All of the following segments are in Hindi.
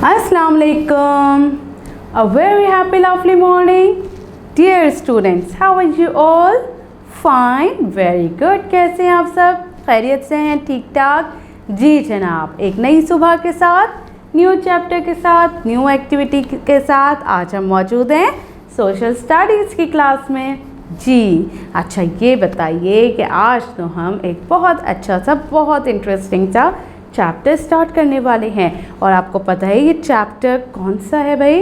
Assalamu alaikum. A very happy lovely morning. Dear students, how are you all? Fine, very good. कैसे हैं आप सब? खैरियत से हैं? ठीक ठाक? जी जनाब, एक नई सुबह के साथ, न्यू चैप्टर के साथ, न्यू एक्टिविटी के साथ आज हम मौजूद हैं सोशल स्टडीज़ की क्लास में। जी अच्छा, ये बताइए कि आज तो हम एक बहुत अच्छा सा, बहुत इंटरेस्टिंग सा चैप्टर स्टार्ट करने वाले हैं। और आपको पता है ये चैप्टर कौन सा है भाई?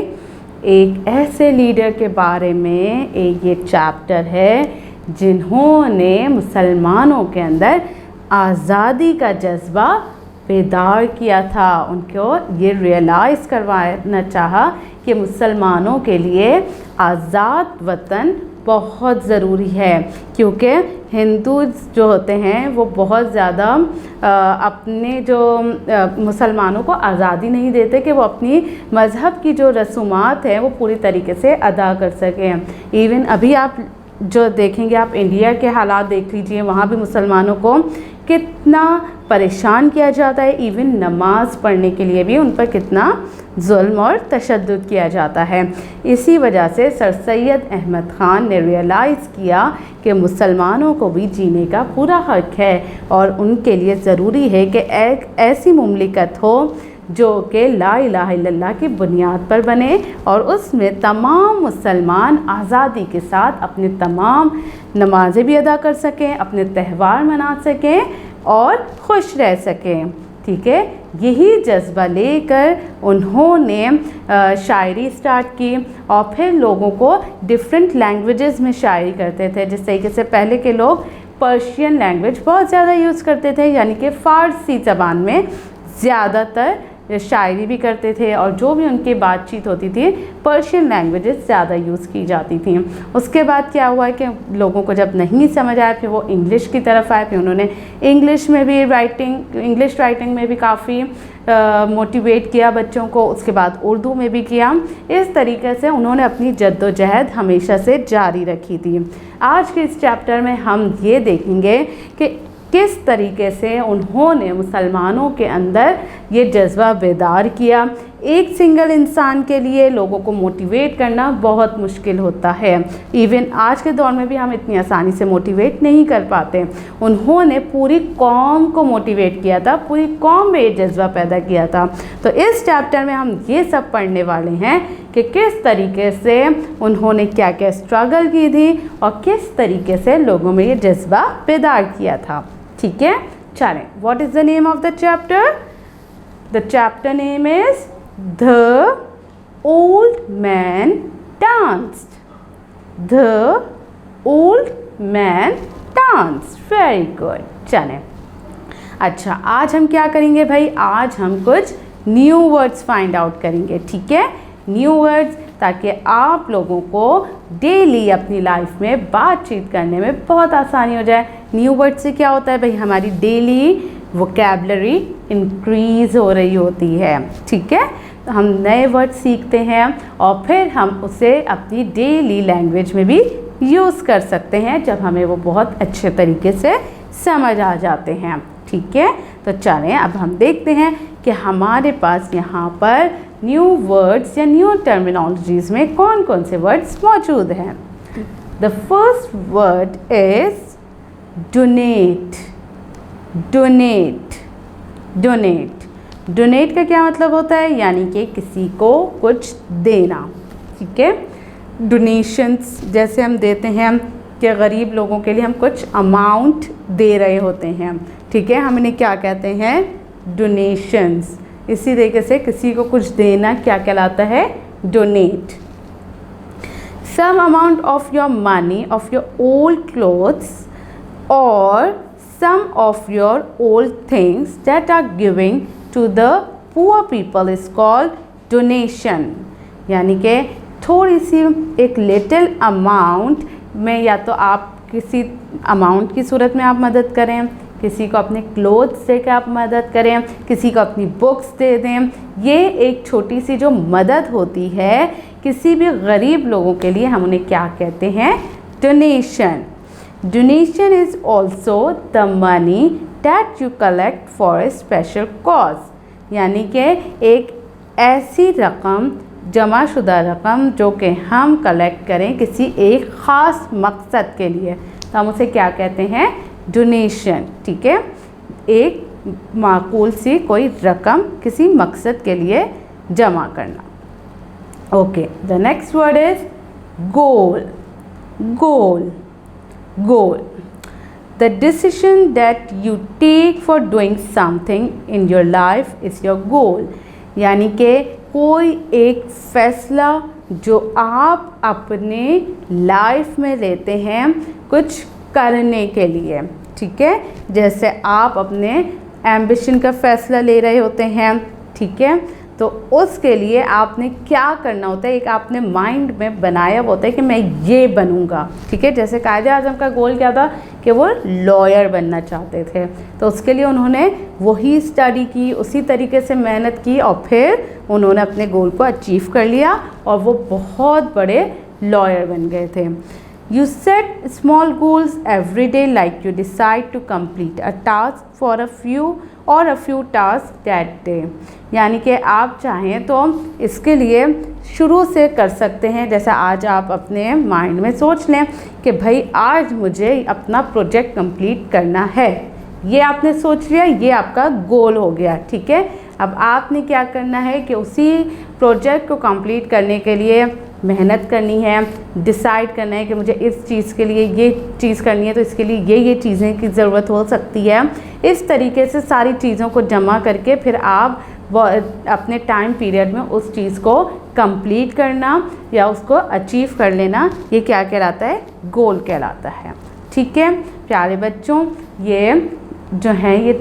एक ऐसे लीडर के बारे में ये चैप्टर है जिन्होंने मुसलमानों के अंदर आज़ादी का जज्बा बेदार किया था। उनको ये रियलाइज़ करवाना चाहा कि मुसलमानों के लिए आज़ाद वतन बहुत ज़रूरी है, क्योंकि हिंदू जो होते हैं वो बहुत ज़्यादा अपने जो मुसलमानों को आज़ादी नहीं देते कि वो अपनी मज़हब की जो रसूमात हैं वो पूरी तरीके से अदा कर सकें। इवन अभी आप जो देखेंगे, आप इंडिया के हालात देख लीजिए, वहाँ भी मुसलमानों को कितना परेशान किया जाता है। इवन नमाज पढ़ने के लिए भी उन पर कितना जुल्म और तशद्दुद किया जाता है। इसी वजह से सर सैयद अहमद ख़ान ने रियलाइज़ किया कि मुसलमानों को भी जीने का पूरा हक़ है और उनके लिए ज़रूरी है कि एक ऐसी मुमलिकत हो जो कि ला इलाहा इल्लल्लाह की बुनियाद पर बने और उसमें तमाम मुसलमान आज़ादी के साथ अपने तमाम नमाज़ें भी अदा कर सकें, अपने त्यौहार मना सकें और खुश रह सकें। ठीक है, यही जज्बा लेकर उन्होंने शायरी स्टार्ट की और फिर लोगों को डिफरेंट लैंग्वेजेस में शायरी करते थे। जिस तरीके से पहले के लोग पर्शियन लैंग्वेज बहुत ज़्यादा यूज़ करते थे, यानी कि फ़ारसी ज़बान में ज़्यादातर शायरी भी करते थे और जो भी उनकी बातचीत होती थी पर्शियन लैंग्वेजेस ज़्यादा यूज़ की जाती थी। उसके बाद क्या हुआ कि लोगों को जब नहीं समझ आया फिर वो इंग्लिश की तरफ आए, फिर उन्होंने इंग्लिश राइटिंग में भी काफ़ी मोटिवेट किया बच्चों को। उसके बाद उर्दू में भी किया। इस तरीके से उन्होंने अपनी जद्दोजहद हमेशा से जारी रखी थी। आज के इस चैप्टर में हम ये देखेंगे कि किस तरीके से उन्होंने मुसलमानों के अंदर ये जज्बा बेदार किया। एक सिंगल इंसान के लिए लोगों को मोटिवेट करना बहुत मुश्किल होता है। इवन आज के दौर में भी हम इतनी आसानी से मोटिवेट नहीं कर पाते। उन्होंने पूरी कौम को मोटिवेट किया था, पूरी कौम में ये जज्बा पैदा किया था। तो इस चैप्टर में हम ये सब पढ़ने वाले हैं कि किस तरीके से उन्होंने क्या क्या स्ट्रगल की थी और किस तरीके से लोगों में ये जज्बा बेदार किया था। ठीक है, चलें, what is the name of the chapter? The chapter name is the old man danced. The old man danced. Very good. चलें, अच्छा आज हम क्या करेंगे भाई? आज हम कुछ न्यू वर्ड्स फाइंड आउट करेंगे। ठीक है, न्यू वर्ड्स, ताकि आप लोगों को डेली अपनी लाइफ में बातचीत करने में बहुत आसानी हो जाए। न्यू वर्ड से क्या होता है भाई? हमारी डेली वोकैबुलरी इंक्रीज़ हो रही होती है। ठीक है, तो हम नए वर्ड सीखते हैं और फिर हम उसे अपनी डेली लैंग्वेज में भी यूज़ कर सकते हैं जब हमें वो बहुत अच्छे तरीके से समझ आ जाते हैं। ठीक है, तो चलें अब हम देखते हैं कि हमारे पास यहाँ पर न्यू वर्ड्स या न्यू टर्मिनोलॉजीज़ में कौन कौन से वर्ड्स मौजूद हैं। The first word is donate. Donate, donate, donate का क्या मतलब होता है? यानी कि किसी को कुछ देना। ठीक है, डोनेशंस जैसे हम देते हैं कि गरीब लोगों के लिए हम कुछ अमाउंट दे रहे होते हैं। ठीक है, हम इन्हें क्या कहते हैं? डोनेशंस। इसी तरीके से किसी को कुछ देना क्या कहलाता है? Donate. Some amount of your money, of your old clothes और some of your old things that are giving to the poor people is called donation। यानी कि थोड़ी सी एक लिटिल अमाउंट में या तो आप किसी अमाउंट की सूरत में आप मदद करें, किसी को अपने क्लोथ्स से क्या आप मदद करें, किसी को अपनी बुक्स दे दें। ये एक छोटी सी जो मदद होती है किसी भी गरीब लोगों के लिए, हम उन्हें क्या कहते हैं? Donation. Donation is also the money that you collect for a special cause। यानी कि एक ऐसी रकम, जमाशुदा रकम जो कि हम कलेक्ट करें किसी एक ख़ास मकसद के लिए, तो हम उसे क्या कहते हैं? डोनेशन। ठीक है, एक माकूल सी कोई रकम किसी मकसद के लिए जमा करना। Okay, the next word is goal. Goal, goal, the decision that you take for doing something in your life is your goal। यानी कि कोई एक फ़ैसला जो आप अपने लाइफ में लेते हैं कुछ करने के लिए। ठीक है, जैसे आप अपने एम्बिशन का फ़ैसला ले रहे होते हैं। ठीक है, तो उसके लिए आपने क्या करना होता है, एक आपने माइंड में बनाया होता है कि मैं ये बनूंगा। ठीक है, जैसे कायदे आज़म का गोल क्या था कि वो लॉयर बनना चाहते थे, तो उसके लिए उन्होंने वही स्टडी की, उसी तरीके से मेहनत की और फिर उन्होंने अपने गोल को अचीव कर लिया और वो बहुत बड़े लॉयर बन गए थे। You set small goals every day, like you decide to complete a task for a few tasks that day। यानी कि आप चाहें तो इसके लिए शुरू से कर सकते हैं। जैसे आज आप अपने माइंड में सोच लें कि भाई आज मुझे अपना प्रोजेक्ट कंप्लीट करना है, ये आपने सोच लिया, ये आपका गोल हो गया। ठीक है, अब आपने क्या करना है कि उसी प्रोजेक्ट को कंप्लीट करने के लिए मेहनत करनी है, डिसाइड करना है कि मुझे इस चीज़ के लिए ये चीज़ करनी है, तो इसके लिए ये चीज़ें की ज़रूरत हो सकती है। इस तरीके से सारी चीज़ों को जमा करके फिर आप अपने टाइम पीरियड में उस चीज़ को कंप्लीट करना या उसको अचीव कर लेना, ये क्या कहलाता है? गोल कहलाता है। ठीक है प्यारे बच्चों, ये जो हैं ये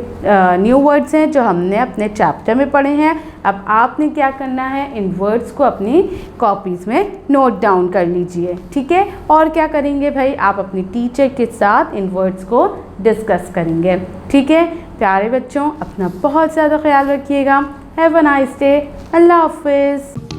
न्यू वर्ड्स हैं जो हमने अपने चैप्टर में पढ़े हैं। अब आपने क्या करना है, इन वर्ड्स को अपनी कॉपीज़ में नोट डाउन कर लीजिए। ठीक है, और क्या करेंगे भाई, आप अपनी टीचर के साथ इन वर्ड्स को डिस्कस करेंगे। ठीक है प्यारे बच्चों, अपना बहुत ज़्यादा ख्याल रखिएगा। Have a nice day. अल्लाह हाफिज़।